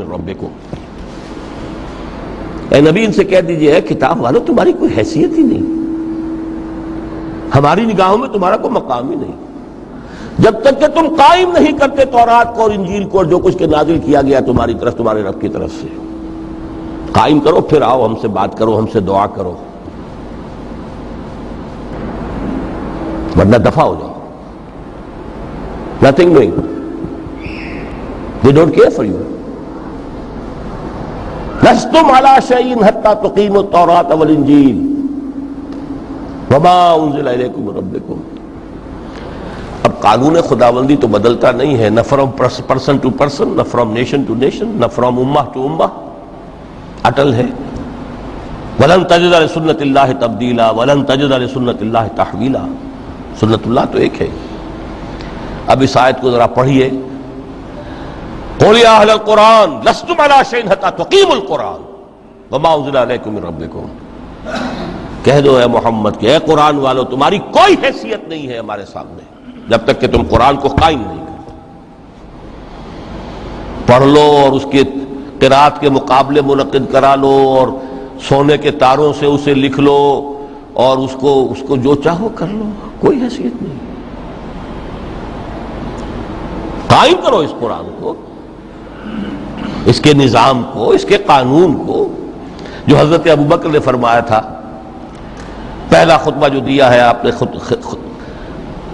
من ربکم۔ اے نبی ان سے کہہ دیجئے اے کتاب والو تمہاری کوئی حیثیت ہی نہیں، ہماری نگاہوں میں تمہارا کوئی مقام ہی نہیں، جب تک کہ تم قائم نہیں کرتے تورات کو اور انجیل کو اور جو کچھ کے نازل کیا گیا تمہاری طرف تمہارے رب کی طرف سے۔ قائم کرو، پھر آؤ ہم سے بات کرو، ہم سے دعا کرو، ورنہ دفع ہو جاؤ۔ Nothing doing. They don't care for you. لستم على شيء حتى تقيموا التوراة والانجيل وما انزل اليكم من ربكم۔ اب قانون خداوندی تو بدلتا نہیں ہے، نہ فرام پرسن ٹو پرسن، نہ فرام نیشن ٹو نیشن، نہ فرام امہ ٹو امہ، اٹل ہے۔ ولن تجد لسنت اللہ تبدیلا ولن تجد لسنت اللہ تحویلا۔ سنت اللہ تو ایک ہے۔ اب اس آیت کو ذرا پڑھیے، قل یا اہل القرآن لستم علی شیء حتی تقیموا القرآن وما انزل الیکم من ربکم۔ کہہ دو اے محمد کہ اے قرآن والو تمہاری کوئی حیثیت نہیں ہے ہمارے سامنے جب تک کہ تم قرآن کو قائم نہیں کرو۔ پڑھ لو اور اس کے قرات کے مقابلے منعقد کرا لو اور سونے کے تاروں سے اسے لکھ لو اور اس کو جو چاہو کر لو، کوئی حیثیت نہیں۔ قائم کرو اس قرآن کو، اس کے نظام کو، اس کے قانون کو، جو حضرت ابوبکر نے فرمایا تھا۔ پہلا خطبہ جو دیا ہے آپ نے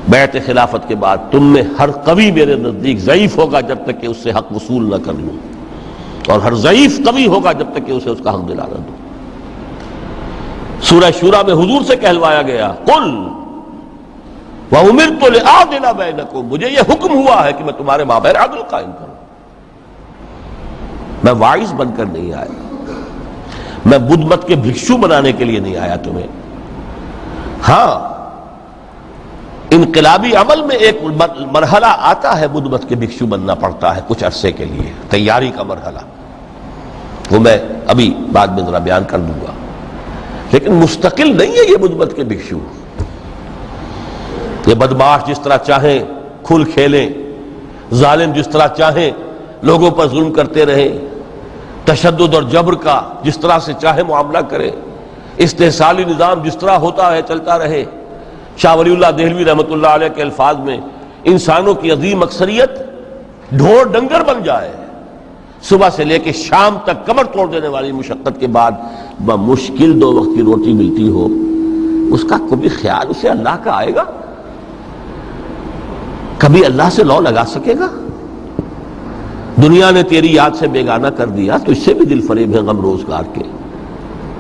بیعت خلافت کے بعد، تم میں ہر قوی میرے نزدیک ضعیف ہوگا جب تک کہ اس سے حق وصول نہ کر لوں، اور ہر ضعیف قوی ہوگا جب تک کہ اسے اس کا حق دلا نہ دوں۔ سورہ شورى میں حضور سے کہلوایا گیا قل وَأُمِرْتُ لِأَعْدِلَ بَيْنَكُمْ، مجھے یہ حکم ہوا ہے کہ میں تمہارے مابین عدل قائم کروں۔ میں واعظ بن کر نہیں آیا، میں بدھ مت کے بھکشو بنانے کے لیے نہیں آیا تمہیں۔ ہاں انقلابی عمل میں ایک مرحلہ آتا ہے، بدھ مت کے بھکشو بننا پڑتا ہے کچھ عرصے کے لیے، تیاری کا مرحلہ، وہ میں ابھی بعد میں ذرا بیان کر دوں گا، لیکن مستقل نہیں ہے یہ بدھ مت کے بھکشو۔ یہ بدماش جس طرح چاہیں کھل کھیلیں، ظالم جس طرح چاہیں لوگوں پر ظلم کرتے رہیں، تشدد اور جبر کا جس طرح سے چاہے معاملہ کریں، استحصالی نظام جس طرح ہوتا ہے چلتا رہے۔ شاہ ولی اللہ دہلوی رحمۃ اللہ علیہ کے الفاظ میں، انسانوں کی عظیم اکثریت ڈھور ڈنگر بن جائے، صبح سے لے کے شام تک کمر توڑ دینے والی مشقت کے بعد بمشکل 2 وقت کی روٹی ملتی ہو، اس کا کبھی خیال اسے اللہ کا آئے گا؟ کبھی اللہ سے لو لگا سکے گا؟ دنیا نے تیری یاد سے بیگانہ کر دیا تو اس سے بھی دل فریب ہے غم روزگار کے۔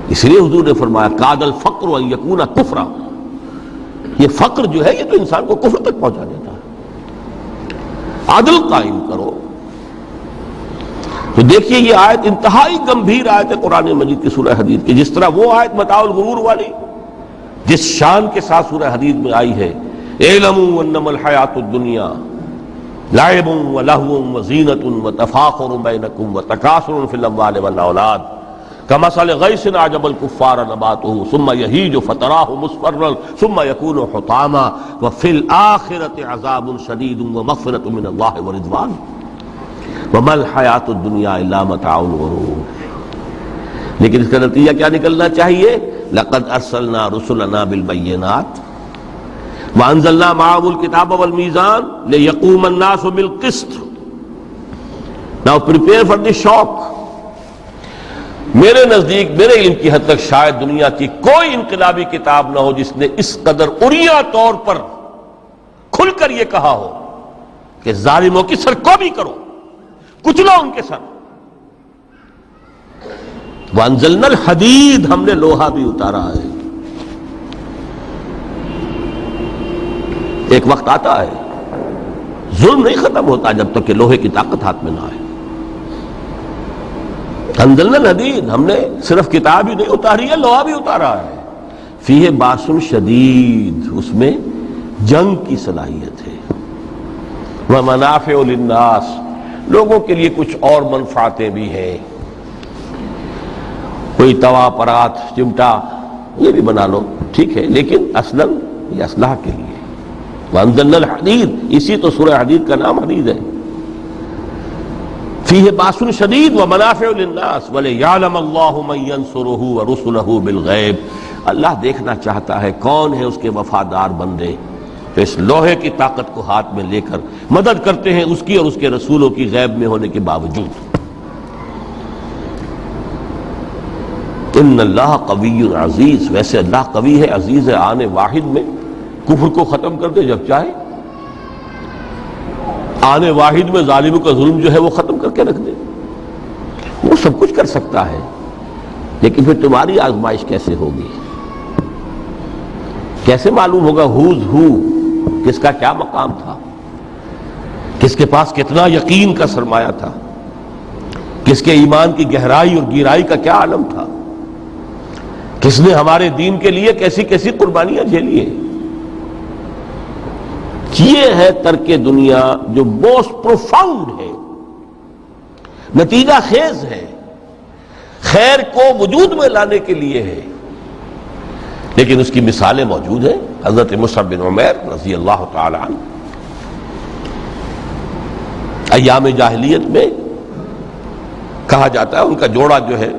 اس لیے حضور نے فرمایا کاد الفقر ان یکون کفرا، یہ فقر جو ہے یہ تو انسان کو کفر تک پہنچا دیتا ہے۔ عدل قائم کرو۔ تو دیکھیے یہ آیت انتہائی گمبھیر آیت ہے قرآن مجید کی سورہ حدید کی، جس طرح وہ آیت متاع الغرور والی جس شان کے ساتھ سورہ حدید میں آئی ہے، اعلموا انما الحیات الدنیا لعب ولہو وزینۃ وتفاخر بینکم وتکاثر فی الاموال والاولاد کمثل غیث اعجب الکفار نباتہ ثم یہیج فتراہ مصفرا ثم یکون حطاما وفی الآخرۃ عذاب شدید ومغفرۃ من اللہ ورضوان وما الحیات الدنیا الا متاع الغرور۔ لیکن اس کا نتیجہ کیا نکلنا چاہیے؟ لقد ارسلنا رسلنا بالبینات وانزلنا معهم الکتاب والمیزان لیقوم الناس بالقسط۔ Now prepare for the shock۔ میرے نزدیک، میرے علم کی حد تک شاید دنیا کی کوئی انقلابی کتاب نہ ہو جس نے اس قدر عریاں طور پر کھل کر یہ کہا ہو کہ ظالموں کی سرکوبی کرو، کچلو ان کے سر۔ وانزلنا الحدید، ہم نے لوہا بھی اتارا ہے۔ ایک وقت آتا ہے ظلم نہیں ختم ہوتا جب تک کہ لوہے کی طاقت ہاتھ میں نہ آئے۔ انزلنا الحدید، ہم نے صرف کتاب ہی نہیں اتاری ہے، لوہا بھی اتارا ہے۔ فیہ باس شدید، اس میں جنگ کی صلاحیت ہے۔ ومنافع للناس، لوگوں کے لیے کچھ اور منفعتیں بھی ہیں، کوئی توا پرات چمٹا یہ بھی بنا لو، ٹھیک ہے، لیکن اصلاً یہ اصلاح کے لیے۔ وانزلنا الحدید، اسی تو سورہ حدید کا نام حدید ہے۔ فیہ باس شدید ومنافع للناس ولیعلم اللہ من ینصرہ ورسلہ بالغیب. اللہ دیکھنا چاہتا ہے کون ہے اس کے وفادار بندے جو اس لوہے کی طاقت کو ہاتھ میں لے کر مدد کرتے ہیں اس کی اور اس کے رسولوں کی غیب میں ہونے کے باوجود. ان اللہ قوی عزیز. ویسے اللہ قوی ہے، عزیز ہے، آنے واحد میں کفر کو ختم کر دے جب چاہے، آنے واحد میں ظالموں کا ظلم جو ہے وہ ختم کر کے رکھ دے. وہ سب کچھ کر سکتا ہے، لیکن پھر تمہاری آزمائش کیسے ہوگی؟ کیسے معلوم ہوگا ہوز ہو، کس کا کیا مقام تھا، کس کے پاس کتنا یقین کا سرمایہ تھا، کس کے ایمان کی گہرائی اور گہرائی کا کیا عالم تھا، کس نے ہمارے دین کے لیے کیسی کیسی قربانیاں جھیلی ہیں. یہ ہے ترک دنیا جو موسٹ پروفاؤنڈ ہے، نتیجہ خیز ہے، خیر کو وجود میں لانے کے لیے ہے. لیکن اس کی مثالیں موجود ہیں. حضرت مصعب بن عمیر رضی اللہ تعالی عنہ ایام جاہلیت میں کہا جاتا ہے ان کا جوڑا جو ہے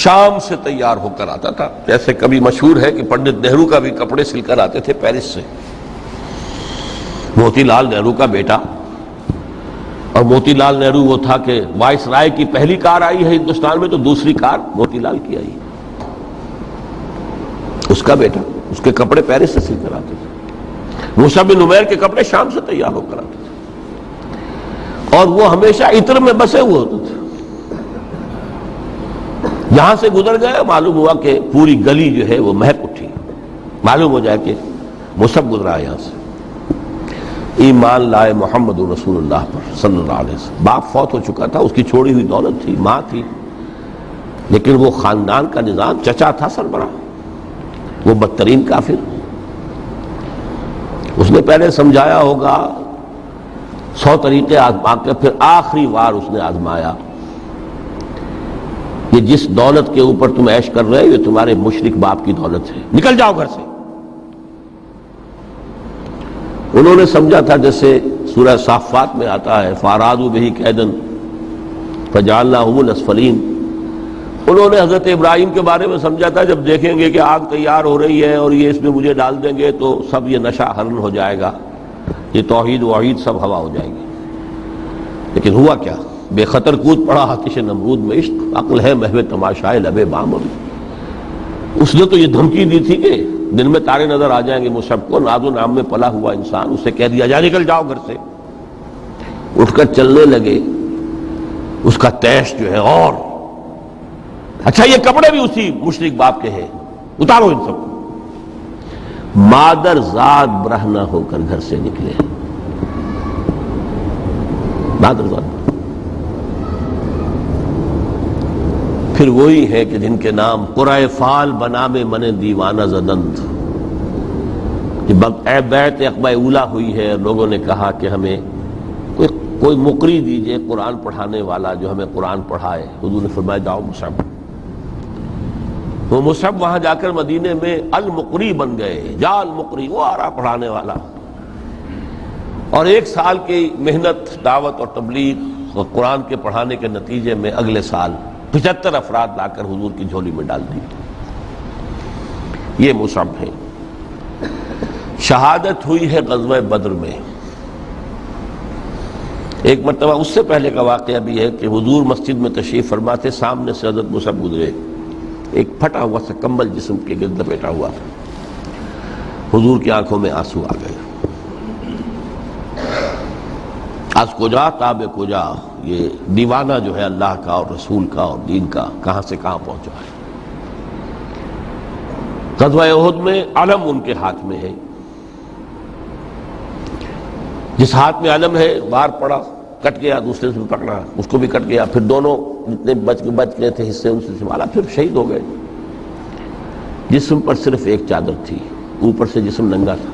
شام سے تیار ہو کر آتا تھا. جیسے کبھی مشہور ہے کہ پنڈت نہرو کا بھی کپڑے سل کر آتے تھے پیرس سے. موتی لال نہرو کا بیٹا، اور موتی لال نہرو وہ تھا کہ وائس رائے کی پہلی کار آئی ہے ہندوستان میں تو دوسری کار موتی لال کی آئی. اس کا بیٹا، اس کے کپڑے پیرس سے سل کر آتے تھے. مصعب بن عمیر کے کپڑے شام سے تیار ہو کر آتے تھے، اور وہ ہمیشہ عطر میں بسے ہوئے ہوتے تھے. یہاں سے گزر گئے، معلوم ہوا کہ پوری گلی جو ہے وہ مہک اٹھی. معلوم ہو جائے کہ مصعب گزرا ہے یہاں سے. ایمان لائے محمد رسول اللہ پر صلی اللہ علیہ وسلم. باپ فوت ہو چکا تھا، اس کی چھوڑی ہوئی دولت تھی، ماں تھی، لیکن وہ خاندان کا نظام، چچا تھا سربراہ، وہ بدترین کافر. اس نے پہلے سمجھایا ہوگا 100 طریقے آزما کے پھر آخری بار اس نے آزمایا کہ جس دولت کے اوپر تم عیش کر رہے ہو یہ تمہارے مشرک باپ کی دولت ہے، نکل جاؤ گھر سے. انہوں نے سمجھا تھا جیسے سورہ صافات میں آتا ہے فَأَرَادُوا بِهِ كَيْدًا فَجَعَلْنَاهُمُ الْأَسْفَلِينَ. انہوں نے حضرت ابراہیم کے بارے میں سمجھا تھا جب دیکھیں گے کہ آگ تیار ہو رہی ہے اور یہ اس میں مجھے ڈال دیں گے تو سب یہ نشہ حرن ہو جائے گا، یہ توحید وحید سب ہوا ہو جائے گی. لیکن ہوا کیا؟ بے خطر کود پڑا آتش نمرود میں عشق، عقل ہے محو تماشائے لب بام. اس نے تو یہ دھمکی دی تھی کہ دن میں تارے نظر آ جائیں گے مصعب کو، ناز و نام میں پلا ہوا انسان. اسے کہہ دیا جا نکل جاؤ گھر سے. اٹھ کر چلنے لگے. اس کا تیش جو ہے اور اچھا یہ کپڑے بھی اسی مشرک باپ کے ہیں، اتارو ان سب کو. مادر ذات برہنہ ہو کر گھر سے نکلے. مادر ذات پھر وہی ہے کہ جن کے نام قرائے فال بنام من دیوانہ زدند. بیعت عقبہ اولیٰ ہوئی ہے، لوگوں نے کہا کہ ہمیں کوئی مقری دیجئے قرآن پڑھانے والا جو ہمیں قرآن پڑھائے. حضور نے فرمایا جاؤ مصعب. وہ مصعب وہاں جا کر مدینے میں المقری بن گئے. جا المقری، وہ آ رہا پڑھانے والا. اور 1 سال کی محنت، دعوت اور تبلیغ اور قرآن کے پڑھانے کے نتیجے میں اگلے سال 75 افراد لا کر حضور کی جھولی میں ڈال دی. یہ مصعب ہے. شہادت ہوئی ہے غزوہ بدر میں. ایک مرتبہ اس سے پہلے کا واقعہ بھی ہے کہ حضور مسجد میں تشریف فرما تھے، سامنے سے حضرت مصعب گزرے. ایک پھٹا ہوا سا کمبل جسم کے گرد لپیٹا ہوا تھا. حضور کی آنکھوں میں آنسو آ گئے. از کجا تاب کجا، یہ دیوانہ جو ہے اللہ کا اور رسول کا اور دین کا کہاں سے کہاں پہنچا ہے. غزوہ احد میں علم ان کے ہاتھ میں ہے. جس ہاتھ میں علم ہے وار پڑا، کٹ گیا، دوسرے سے پکڑا، اس کو بھی کٹ گیا. پھر دونوں جتنے بچ گئے تھے حصے ان سے سنبھالا، پھر شہید ہو گئے. جسم پر صرف ایک چادر تھی، اوپر سے جسم ننگا تھا،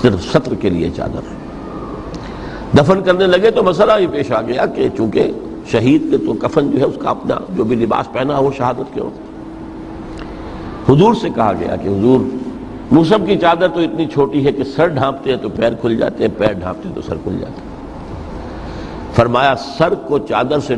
صرف ستر کے لیے چادر. دفن کرنے لگے تو مسئلہ ہی پیش آ گیا کہ چونکہ شہید کے تو کفن جو ہے اس کا اپنا جو بھی لباس پہنا وہ شہادت کے ہوتا. حضور سے کہا گیا کہ حضور مصعب کی چادر تو اتنی چھوٹی ہے کہ سر ڈھانپتے ہیں تو پیر کھل جاتے ہیں، پیر ڈھانپتے ہیں تو سر کھل جاتے ہیں. فرمایا سر کو چادر سے